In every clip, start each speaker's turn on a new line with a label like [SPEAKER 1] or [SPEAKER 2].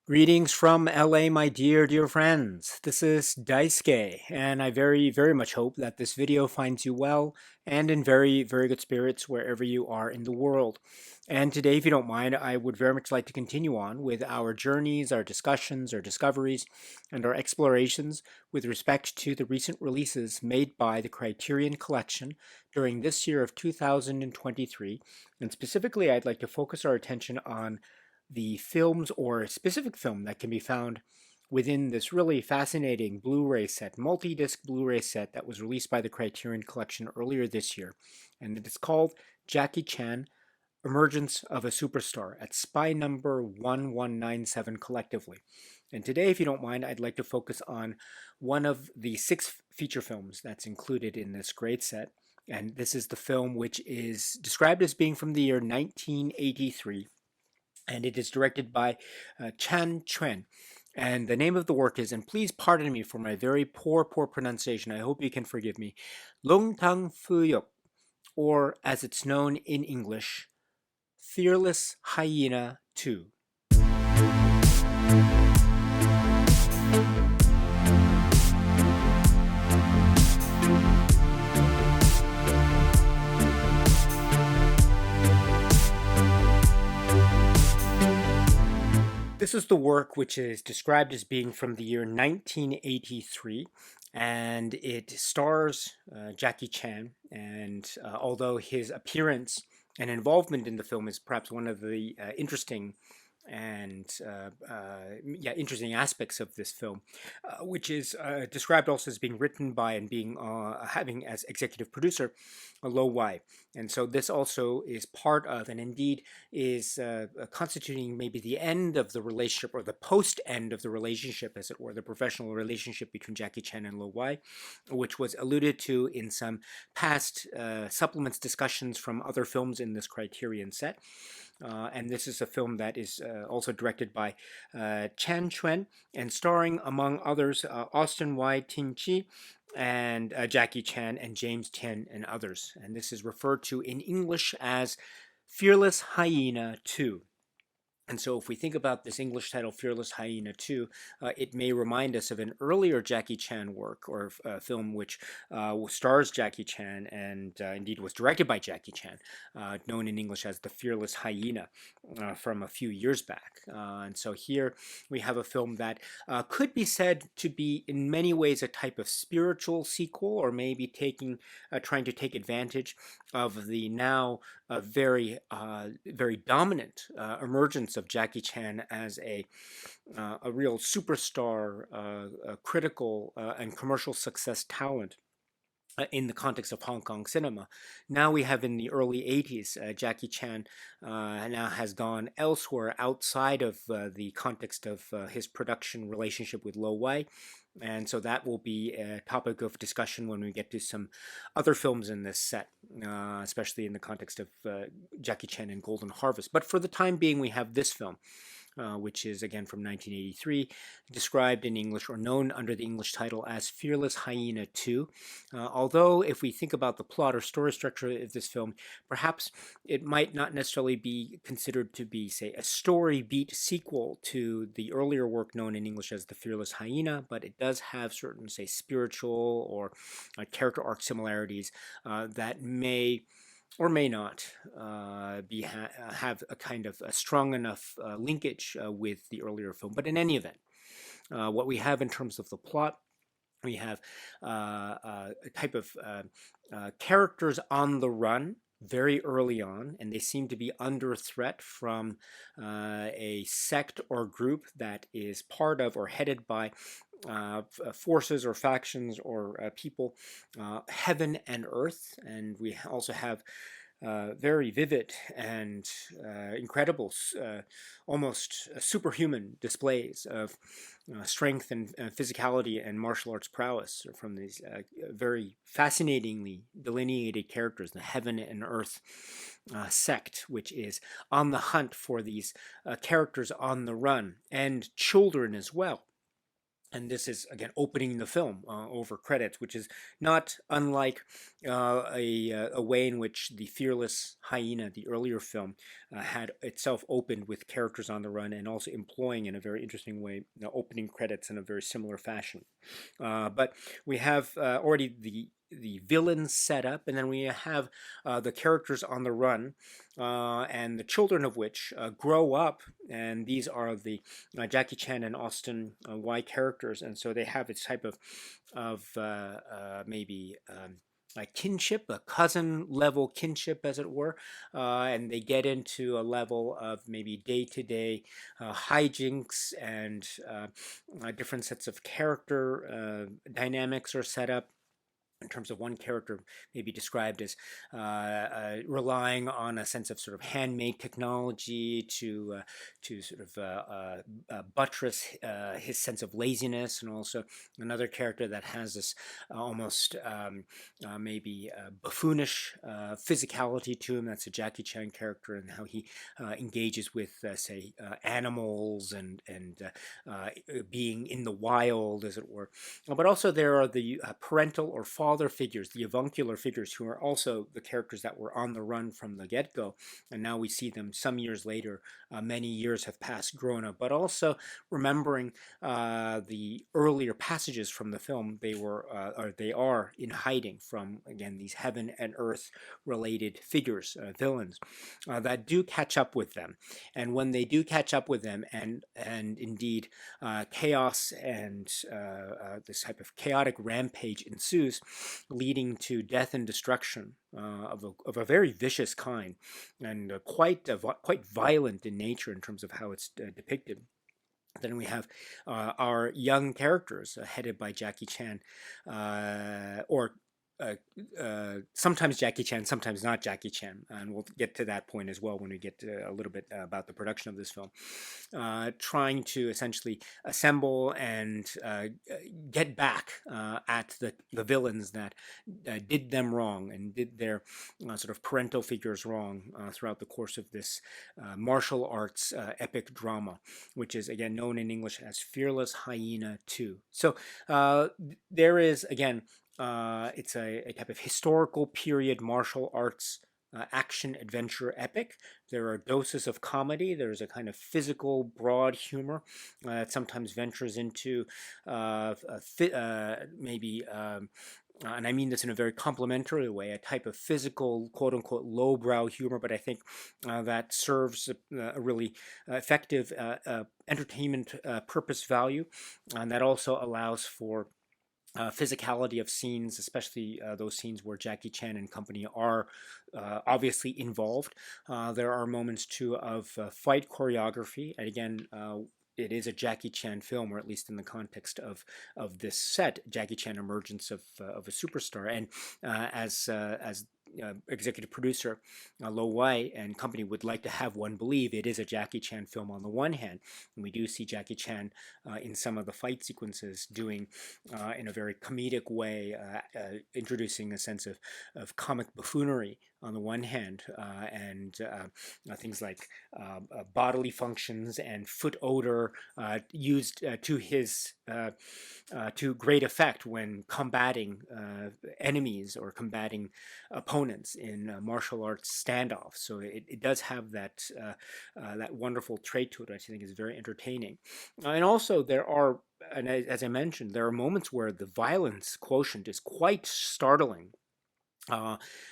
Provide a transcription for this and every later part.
[SPEAKER 1] Greetings from LA, my dear friends. This is Daisuke, and I very much hope that this video finds you well and in very good spirits wherever you are in the world. And today, if you don't mind, I would very much like to continue on with our journeys, our discussions, our discoveries, and our explorations with respect to the recent releases made by the Criterion Collection during this year of 2023. And specifically, I'd like to focus our attention on the films or a specific film that can be found within this really fascinating Blu-ray set, multi-disc Blu-ray set that was released by the Criterion Collection earlier this year. And it is called Jackie Chan, Emergence of a Superstar at spy number 1197 collectively. And today, if you don't mind, I'd like to focus on one of the 6 feature films that's included in this great set. And this is the film which is described as being from the year 1983, and it is directed by Chan Chuen. And the name of the work is, and please pardon me for my very poor pronunciation, I hope you can forgive me, Long Tang Fuyok, or as it's known in English, Fearless Hyena 2. This is the work which is described as being from the year 1983, and it stars Jackie Chan. And although his appearance and involvement in the film is perhaps one of the interesting interesting aspects of this film, which is described also as being written by and being having as executive producer Lo Wai. And so this also is part of, and indeed is constituting maybe the end of the relationship, or the post-end of the relationship, as it were, the professional relationship between Jackie Chan and Lo Wai, which was alluded to in some past supplements discussions from other films in this Criterion set. And this is a film that is also directed by Chan Chuen and starring, among others, Austin Y. Tin Chi and Jackie Chan and James Tien and others. And this is referred to in English as Fearless Hyena 2. And so if we think about this English title, Fearless Hyena 2, it may remind us of an earlier Jackie Chan work, or film which stars Jackie Chan and indeed was directed by Jackie Chan, known in English as The Fearless Hyena, from a few years back. And so here we have a film that could be said to be in many ways a type of spiritual sequel, or maybe trying to take advantage of the now very dominant emergence of Jackie Chan as a real superstar, critical and commercial success talent in the context of Hong Kong cinema. Now we have, in the early 80s, Jackie Chan now has gone elsewhere outside of the context of his production relationship with Lo Wai. And so that will be a topic of discussion when we get to some other films in this set, especially in the context of Jackie Chan and Golden Harvest. But for the time being, we have this film, which is again from 1983, described in English, or known under the English title as Fearless Hyena 2. Although if we think about the plot or story structure of this film, perhaps it might not necessarily be considered to be, say, a story beat sequel to the earlier work known in English as The Fearless Hyena, but it does have certain, say, spiritual or character arc similarities that may or may not have a kind of a strong enough linkage with the earlier film. But in any event, what we have in terms of the plot, we have a type of characters on the run very early on, and they seem to be under threat from a sect or group that is part of or headed by forces or factions or people, heaven and earth. And we also have very vivid and incredible, almost superhuman displays of strength and physicality and martial arts prowess from these very fascinatingly delineated characters, the Heaven and Earth sect, which is on the hunt for these characters on the run, and children as well. And this is again opening the film over credits, which is not unlike a way in which the Fearless Hyena, the earlier film, had itself opened with characters on the run, and also employing in a very interesting way, opening credits in a very similar fashion. But we have already the villains set up, and then we have the characters on the run, and the children of which grow up, and these are the Jackie Chan and Austin Y characters, and so they have this type of maybe. A kinship, a cousin level kinship, as it were, and they get into a level of maybe day to day hijinks, and different sets of character dynamics are set up, in terms of one character maybe described as relying on a sense of sort of handmade technology to sort of buttress his sense of laziness, and also another character that has this almost maybe buffoonish physicality to him. That's a Jackie Chan character, and how he engages with say animals, and being in the wild, as it were. But also there are the parental or father figures, the avuncular figures, who are also the characters that were on the run from the get-go, and now we see them some years later. Many years have passed, grown up, but also remembering the earlier passages from the film. They are in hiding from, again, these heaven and earth related figures, villains, that do catch up with them. And when they do catch up with them, and indeed chaos and this type of chaotic rampage ensues, leading to death and destruction of a very vicious kind, and quite violent in nature in terms of how it's depicted. Then we have our young characters headed by Jackie Chan, or sometimes Jackie Chan, sometimes not Jackie Chan, and we'll get to that point as well when we get to a little bit about the production of this film. Trying to essentially assemble and get back at the villains that did them wrong, and did their sort of parental figures wrong throughout the course of this martial arts epic drama, which is again known in English as Fearless Hyena 2. So there is, again, it's a type of historical period martial arts action adventure epic. There are doses of comedy. There's a kind of physical, broad humor that sometimes ventures into maybe. And I mean this in a very complimentary way, a type of physical, quote unquote, lowbrow humor, but I think that serves a really effective entertainment purpose value, and that also allows for physicality of scenes, especially those scenes where Jackie Chan and company are obviously involved. There are moments too of fight choreography, and again, it is a Jackie Chan film, or at least in the context of this set, Jackie Chan emergence of a superstar, and as executive producer Lo Wai and company would like to have one believe, it is a Jackie Chan film on the one hand, and we do see Jackie Chan in some of the fight sequences doing in a very comedic way, introducing a sense of comic buffoonery on the one hand, and things like bodily functions and foot odor used to great effect when combating enemies or combating opponents in martial arts standoffs. So it does have that wonderful trait to it, which I think is very entertaining. And also there are, and as I mentioned, there are moments where the violence quotient is quite startling.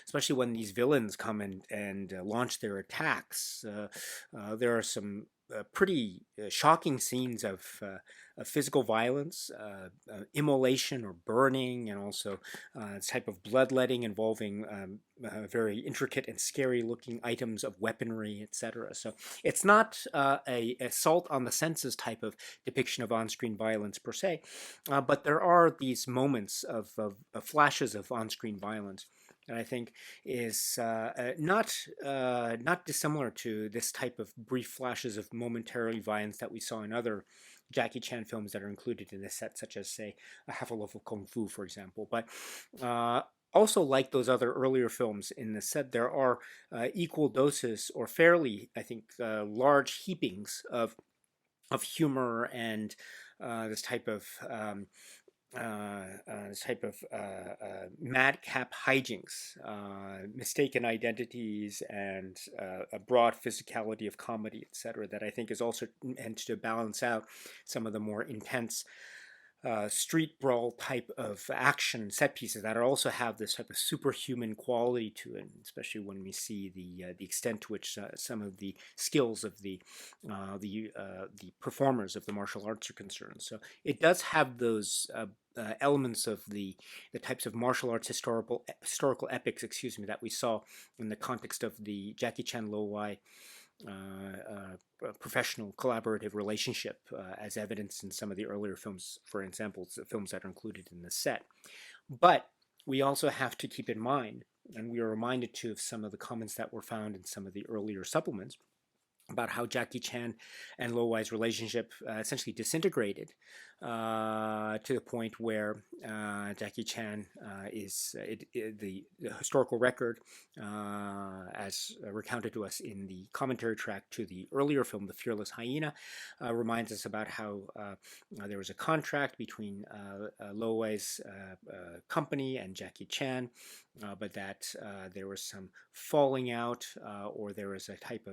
[SPEAKER 1] Especially when these villains come and launch their attacks. There are some pretty shocking scenes of physical violence, immolation or burning, and also this type of bloodletting involving very intricate and scary looking items of weaponry, etc. So it's not a assault on the senses type of depiction of on-screen violence per se, but there are these moments of flashes of on-screen violence that I think is not dissimilar to this type of brief flashes of momentary violence that we saw in other Jackie Chan films that are included in this set, such as, say, A Half a Loaf of Kung Fu, for example. But also, like those other earlier films in the set, there are equal doses, or fairly, I think, large heapings of of humor and this type of madcap hijinks, mistaken identities, and a broad physicality of comedy, etc., that I think is also meant to balance out some of the more intense street brawl type of action set pieces that also have this type of superhuman quality to it, especially when we see the extent to which some of the skills of the performers of the martial arts are concerned. So it does have those elements of the types of martial arts historical epics, excuse me, that we saw in the context of the Jackie Chan Lo Wai professional collaborative relationship, as evidenced in some of the earlier films, for example, the films that are included in the set. But we also have to keep in mind, and we are reminded too of some of the comments that were found in some of the earlier supplements, about how Jackie Chan and Lo Wai's relationship essentially disintegrated to the point where Jackie Chan the historical record, as recounted to us in the commentary track to the earlier film, The Fearless Hyena, reminds us about how there was a contract between Lo Wai's company and Jackie Chan, but that there was some falling out, or there was a type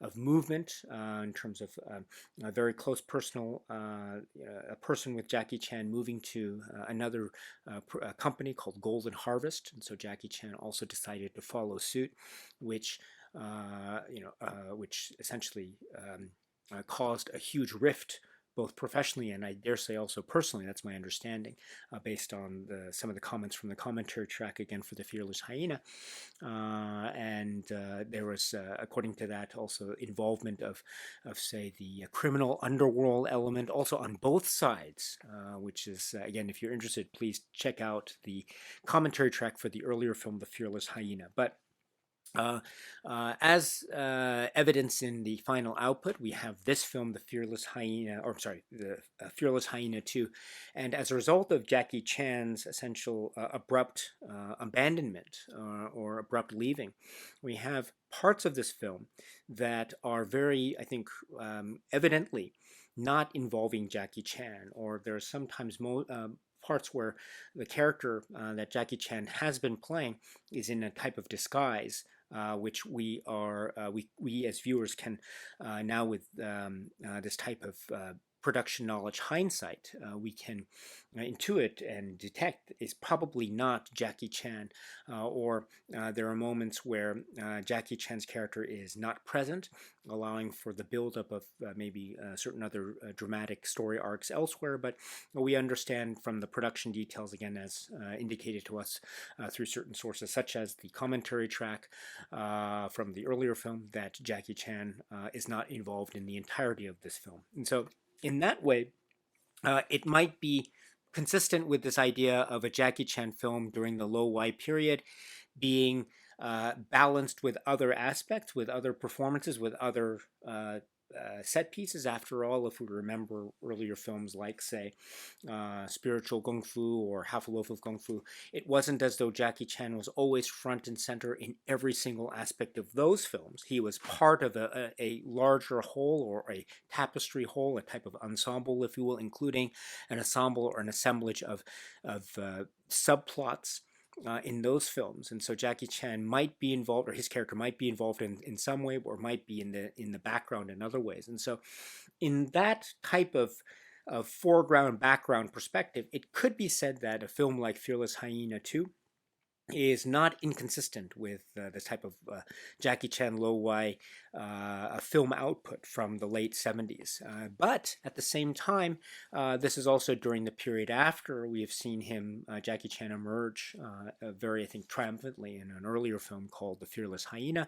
[SPEAKER 1] of movement in terms of a very close personal, a person with Jackie Chan moving to another company called Golden Harvest, and so Jackie Chan also decided to follow suit, which which essentially caused a huge rift, both professionally and I dare say also personally. That's my understanding, based on some of the comments from the commentary track again for The Fearless Hyena. And there was, according to that, also involvement of say, the criminal underworld element also on both sides, which is, again, if you're interested, please check out the commentary track for the earlier film, The Fearless Hyena. But as evidence in the final output, we have this film, The Fearless Hyena, or sorry, The Fearless Hyena 2. And as a result of Jackie Chan's essential abrupt abandonment or abrupt leaving, we have parts of this film that are very, I think, evidently not involving Jackie Chan, or there are sometimes parts where the character that Jackie Chan has been playing is in a type of disguise, which we as viewers can now, with this type of production knowledge hindsight, we can intuit and detect is probably not Jackie Chan, or there are moments where Jackie Chan's character is not present, allowing for the buildup of maybe certain other dramatic story arcs elsewhere. But we understand from the production details, again, as indicated to us through certain sources, such as the commentary track from the earlier film, that Jackie Chan is not involved in the entirety of this film. And so in that way, it might be consistent with this idea of a Jackie Chan film during the Lo Wai period being balanced with other aspects, with other performances, with other set pieces. After all, if we remember earlier films like, say, Spiritual Kung Fu or Half a Loaf of Kung Fu, it wasn't as though Jackie Chan was always front and center in every single aspect of those films. He was part of a larger whole, or a tapestry whole, a type of ensemble, if you will, including an ensemble or an assemblage of subplots in those films. And so Jackie Chan might be involved, or his character might be involved in some way, or might be in the background in other ways. And so in that type of foreground background perspective, it could be said that a film like Fearless Hyena 2 is not inconsistent with the type of Jackie Chan Lo Wai film output from the late 70s. But at the same time, this is also during the period after we have seen him, Jackie Chan, emerge very, I think, triumphantly in an earlier film called The Fearless Hyena.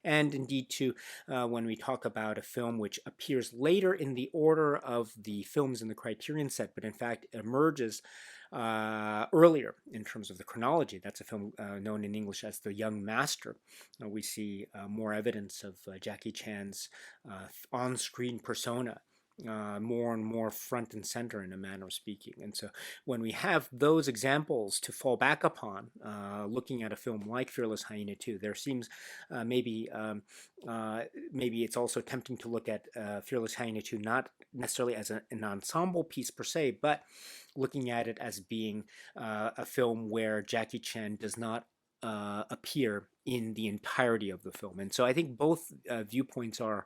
[SPEAKER 1] And indeed, too, when we talk about a film which appears later in the order of the films in the Criterion set, but in fact emerges earlier in terms of the chronology. That's a film known in English as The Young Master. We see more evidence of Jackie Chan's on-screen persona more and more front and center in a manner of speaking. And so when we have those examples to fall back upon, looking at a film like Fearless Hyena 2, there seems maybe it's also tempting to look at Fearless Hyena 2 not necessarily as an ensemble piece per se, but looking at it as being a film where Jackie Chan does not appear in the entirety of the film. And so I think both viewpoints are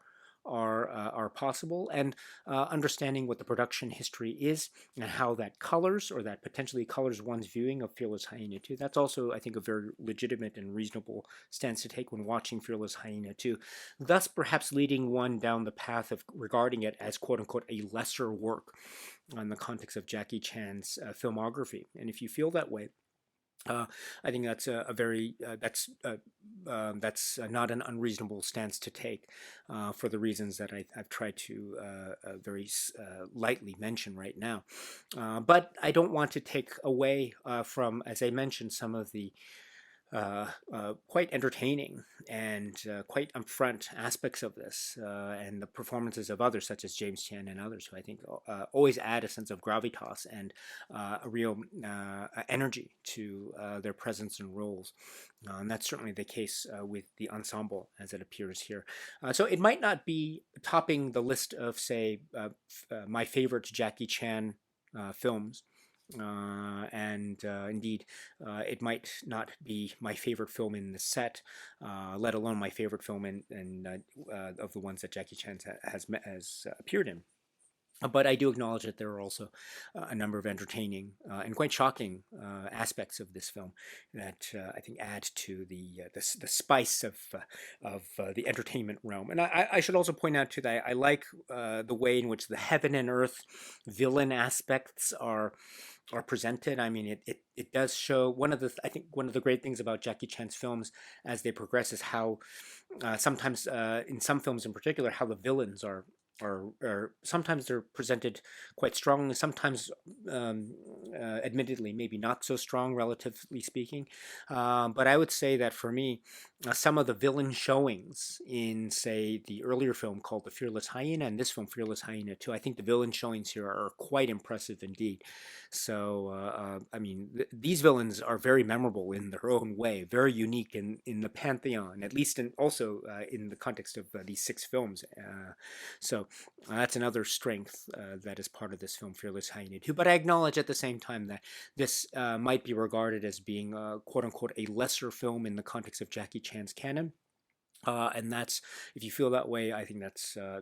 [SPEAKER 1] possible, and understanding what the production history is and how that colors or that potentially colors one's viewing of Fearless Hyena 2. That's also, I think, a very legitimate and reasonable stance to take when watching Fearless Hyena 2, thus perhaps leading one down the path of regarding it as quote unquote a lesser work in the context of Jackie Chan's filmography. And if you feel that way, I think that's that's not an unreasonable stance to take for the reasons that I've tried to very lightly mention right now. But I don't want to take away from, as I mentioned, some of the quite entertaining and quite upfront aspects of this, and the performances of others such as James Chan and others, who I think always add a sense of gravitas and a real energy to their presence and roles. And that's certainly the case with the ensemble as it appears here. So it might not be topping the list of, say, my favorite Jackie Chan films. And indeed, it might not be my favorite film in the set, let alone my favorite film of the ones that Jackie Chan has appeared in. But I do acknowledge that there are also a number of entertaining and quite shocking aspects of this film that I think add to the spice of the entertainment realm. And I should also point out too that I like the way in which the heaven and earth villain aspects are presented. I mean, it does show I think one of the great things about Jackie Chan's films as they progress is how sometimes in some films in particular how the villains are sometimes they're presented quite strongly, sometimes admittedly maybe not so strong relatively speaking, but I would say that for me some of the villain showings in, say, the earlier film called The Fearless Hyena and this film Fearless Hyena 2, I think the villain showings here are quite impressive indeed. So I mean these villains are very memorable in their own way, very unique in the pantheon, at least also in the context of these 6 films. So that's another strength that is part of this film, Fearless Hyena 2. But I acknowledge at the same time that this might be regarded as being, quote unquote, a lesser film in the context of Jackie Chan's canon. And that's, if you feel that way, I think that's a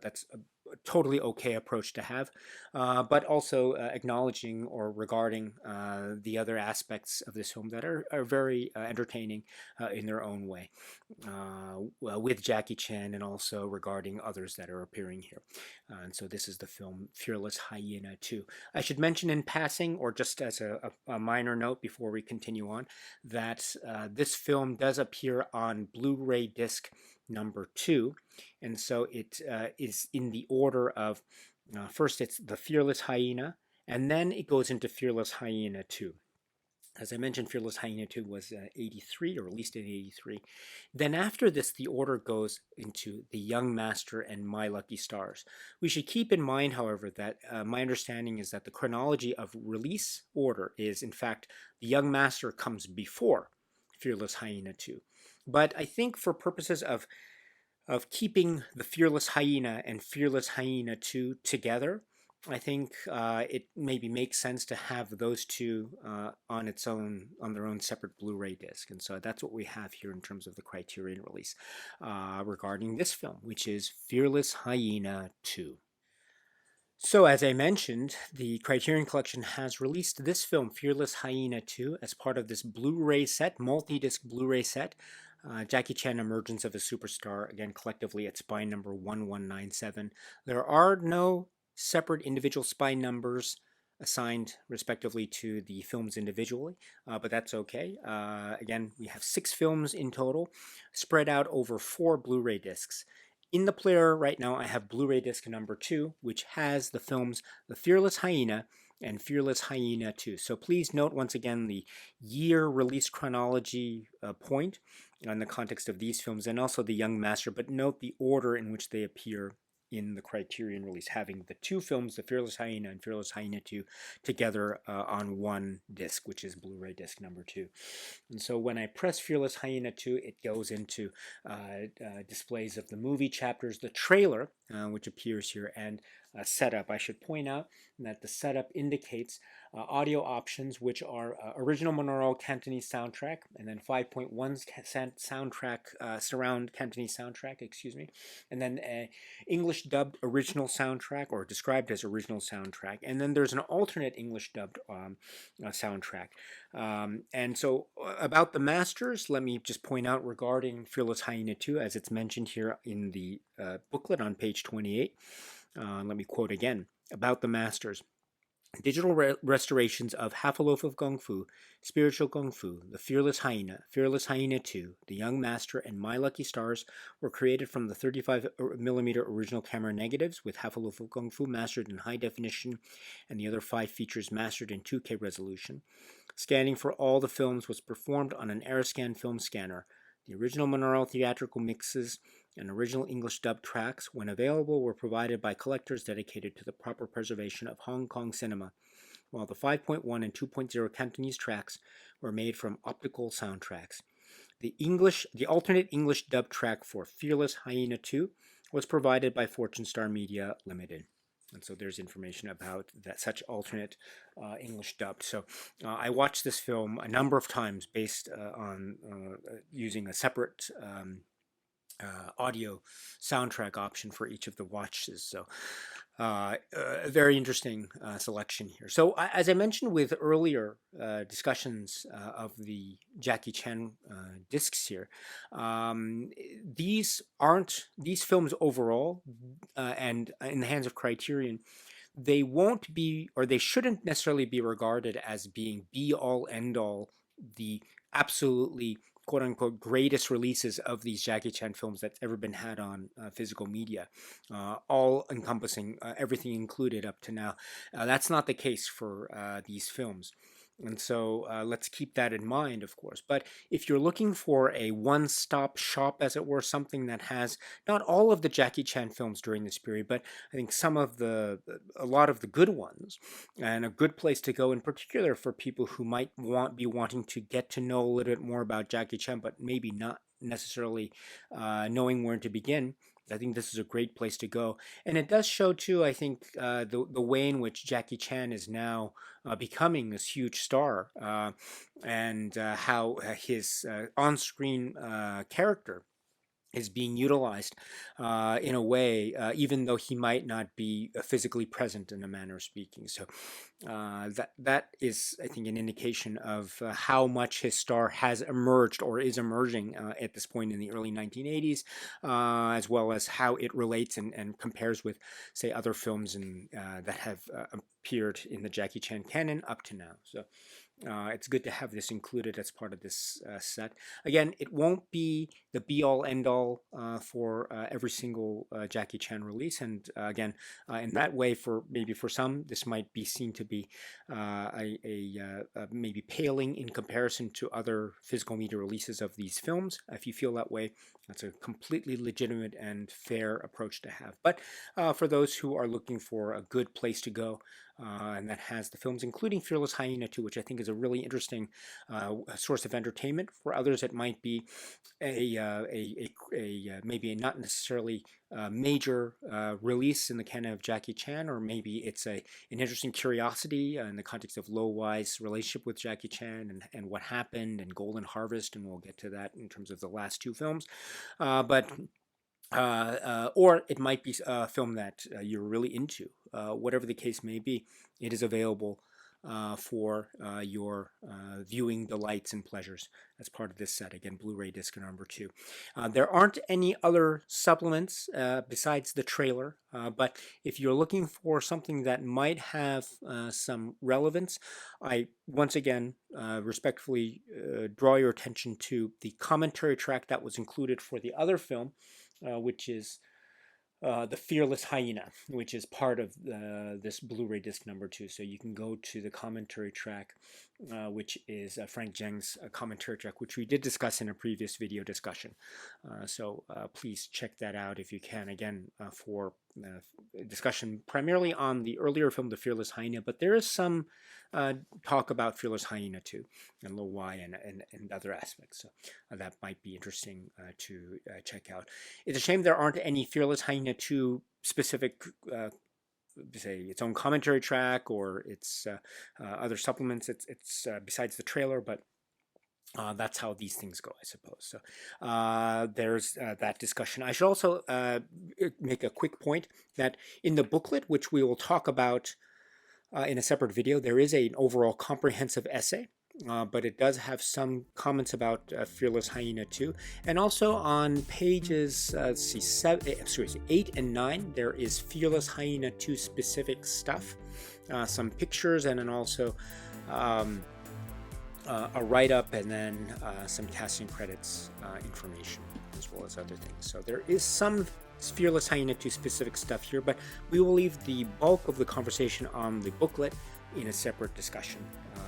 [SPEAKER 1] totally okay approach to have, but also acknowledging or regarding the other aspects of this film that are very entertaining in their own way, with Jackie Chan, and also regarding others that are appearing here. And so this is the film Fearless Hyena 2. I should mention in passing, or just as a minor note before we continue on, that this film does appear on Blu-ray disc number 2, and so it is in the order of first it's the Fearless Hyena, and then it goes into Fearless Hyena 2. As I mentioned, Fearless Hyena 2 was 83, or released in 83. Then after this, the order goes into The Young Master and My Lucky Stars. We should keep in mind, however, that my understanding is that the chronology of release order is, in fact, The Young Master comes before Fearless Hyena 2. But I think for purposes of keeping the Fearless Hyena and Fearless Hyena 2 together, I think it maybe makes sense to have those two on their own separate Blu-ray disc. And so that's what we have here in terms of the Criterion release regarding this film, which is Fearless Hyena 2. So, as I mentioned, the Criterion Collection has released this film, Fearless Hyena 2, as part of this Blu-ray set, multi-disc Blu-ray set. Jackie Chan, Emergence of a Superstar, again, collectively at spine number 1197. There are no separate individual spine numbers assigned respectively to the films individually, but that's okay. Again, we have 6 films in total, spread out over 4 Blu-ray discs. In the player right now, I have Blu-ray disc number 2, which has the films The Fearless Hyena and Fearless Hyena 2. So please note once again the year release chronology point in the context of these films, and also The Young Master, but note the order in which they appear in the Criterion release, having the two films, the Fearless Hyena and Fearless Hyena 2, together on one disc, which is Blu-ray disc number 2. And so when I press Fearless Hyena 2, it goes into displays of the movie chapters, the trailer, which appears here, and setup. I should point out that the setup indicates audio options, which are original monaural Cantonese soundtrack, and then 5.1 soundtrack, surround Cantonese soundtrack, excuse me, and then English dubbed original soundtrack, or described as original soundtrack, and then there's an alternate English dubbed soundtrack. And so about the masters, let me just point out regarding Fearless Hyena 2, as it's mentioned here in the booklet on page 28. Let me quote again. About the masters. Digital restorations of Half a Loaf of Kung Fu, Spiritual Kung Fu, The Fearless Hyena 2, The Young Master, and My Lucky Stars were created from the 35mm original camera negatives, with Half a Loaf of Kung Fu mastered in high definition and the other 5 features mastered in 2K resolution. Scanning for all the films was performed on an Aeroscan film scanner. The original monaural theatrical mixes and original English dub tracks, when available, were provided by collectors dedicated to the proper preservation of Hong Kong cinema, while the 5.1 and 2.0 Cantonese tracks were made from optical soundtracks. The alternate English dub track for Fearless Hyena 2 was provided by Fortune Star Media Limited. And so there's information about that such alternate English dub. So I watched this film a number of times based on using a separate audio soundtrack option for each of the watches. So a very interesting selection here. So as I mentioned with earlier discussions of the Jackie Chan discs here, these films overall, and in the hands of Criterion, they won't be, or they shouldn't necessarily be regarded as being be all end all, the absolutely quote unquote greatest releases of these Jackie Chan films that's ever been had on physical media, all encompassing everything included up to now. That's not the case for these films. And so let's keep that in mind, of course. But if you're looking for a one-stop shop, as it were, something that has not all of the Jackie Chan films during this period, but I think a lot of the good ones, and a good place to go in particular for people who might be wanting to get to know a little bit more about Jackie Chan, but maybe not necessarily knowing where to begin, I think this is a great place to go. And it does show, too, I think, the way in which Jackie Chan is now becoming this huge star, and how his on-screen character is being utilized in a way, even though he might not be physically present, in a manner of speaking. So that is, I think, an indication of how much his star has emerged, or is emerging at this point in the early 1980s, as well as how it relates and compares with, say, other films that have appeared in the Jackie Chan canon up to now. So it's good to have this included as part of this set. Again, it won't be the be-all, end-all for every single Jackie Chan release, and again, in that way, maybe for some, this might be seen to be maybe paling in comparison to other physical media releases of these films. If you feel that way, that's a completely legitimate and fair approach to have. But for those who are looking for a good place to go, and that has the films, including Fearless Hyena 2, which I think is a really interesting source of entertainment. For others, it might be maybe not necessarily major release in the canon of Jackie Chan, or maybe it's an interesting curiosity in the context of Lo Wai's relationship with Jackie Chan and what happened, and Golden Harvest, and we'll get to that in terms of the last two films. Or it might be a film that you're really into. Whatever the case may be, it is available for your viewing delights and pleasures as part of this set. Again, Blu-ray disc number 2. There aren't any other supplements besides the trailer, but if you're looking for something that might have some relevance, I once again respectfully draw your attention to the commentary track that was included for the other film, which is The Fearless Hyena, which is part of this Blu-ray disc number 2. So you can go to the commentary track, which is Frank Zheng's commentary track, which we did discuss in a previous video discussion. So please check that out if you can, again, for discussion primarily on the earlier film, The Fearless Hyena, but there is some talk about Fearless Hyena too, and Lo Wai and other aspects. So that might be interesting to check out. It's a shame there aren't any Fearless Hyena 2 specific say its own commentary track or its other supplements. It's besides the trailer, but that's how these things go, I suppose. So there's that discussion. I should also make a quick point that in the booklet, which we will talk about in a separate video, there is an overall comprehensive essay. But it does have some comments about Fearless Hyena 2. And also on pages 8 and 9, there is Fearless Hyena 2 specific stuff, some pictures, and then also a write-up, and then some casting credits information, as well as other things. So there is some Fearless Hyena 2 specific stuff here, but we will leave the bulk of the conversation on the booklet in a separate discussion,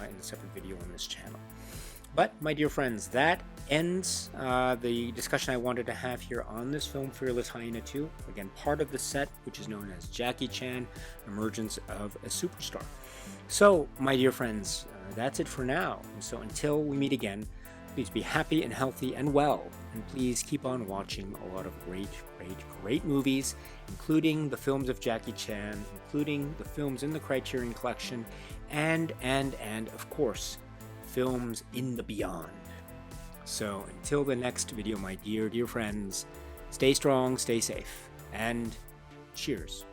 [SPEAKER 1] in a separate video on this channel. But, my dear friends, that ends the discussion I wanted to have here on this film, Fearless Hyena 2. Again, part of the set, which is known as Jackie Chan, Emergence of a Superstar. So, my dear friends, that's it for now. And so until we meet again, please be happy and healthy and well. And please keep on watching a lot of great movies, including the films of Jackie Chan, including the films in the Criterion collection, and of course, films in the beyond. So until the next video, my dear friends, stay strong, stay safe, and cheers.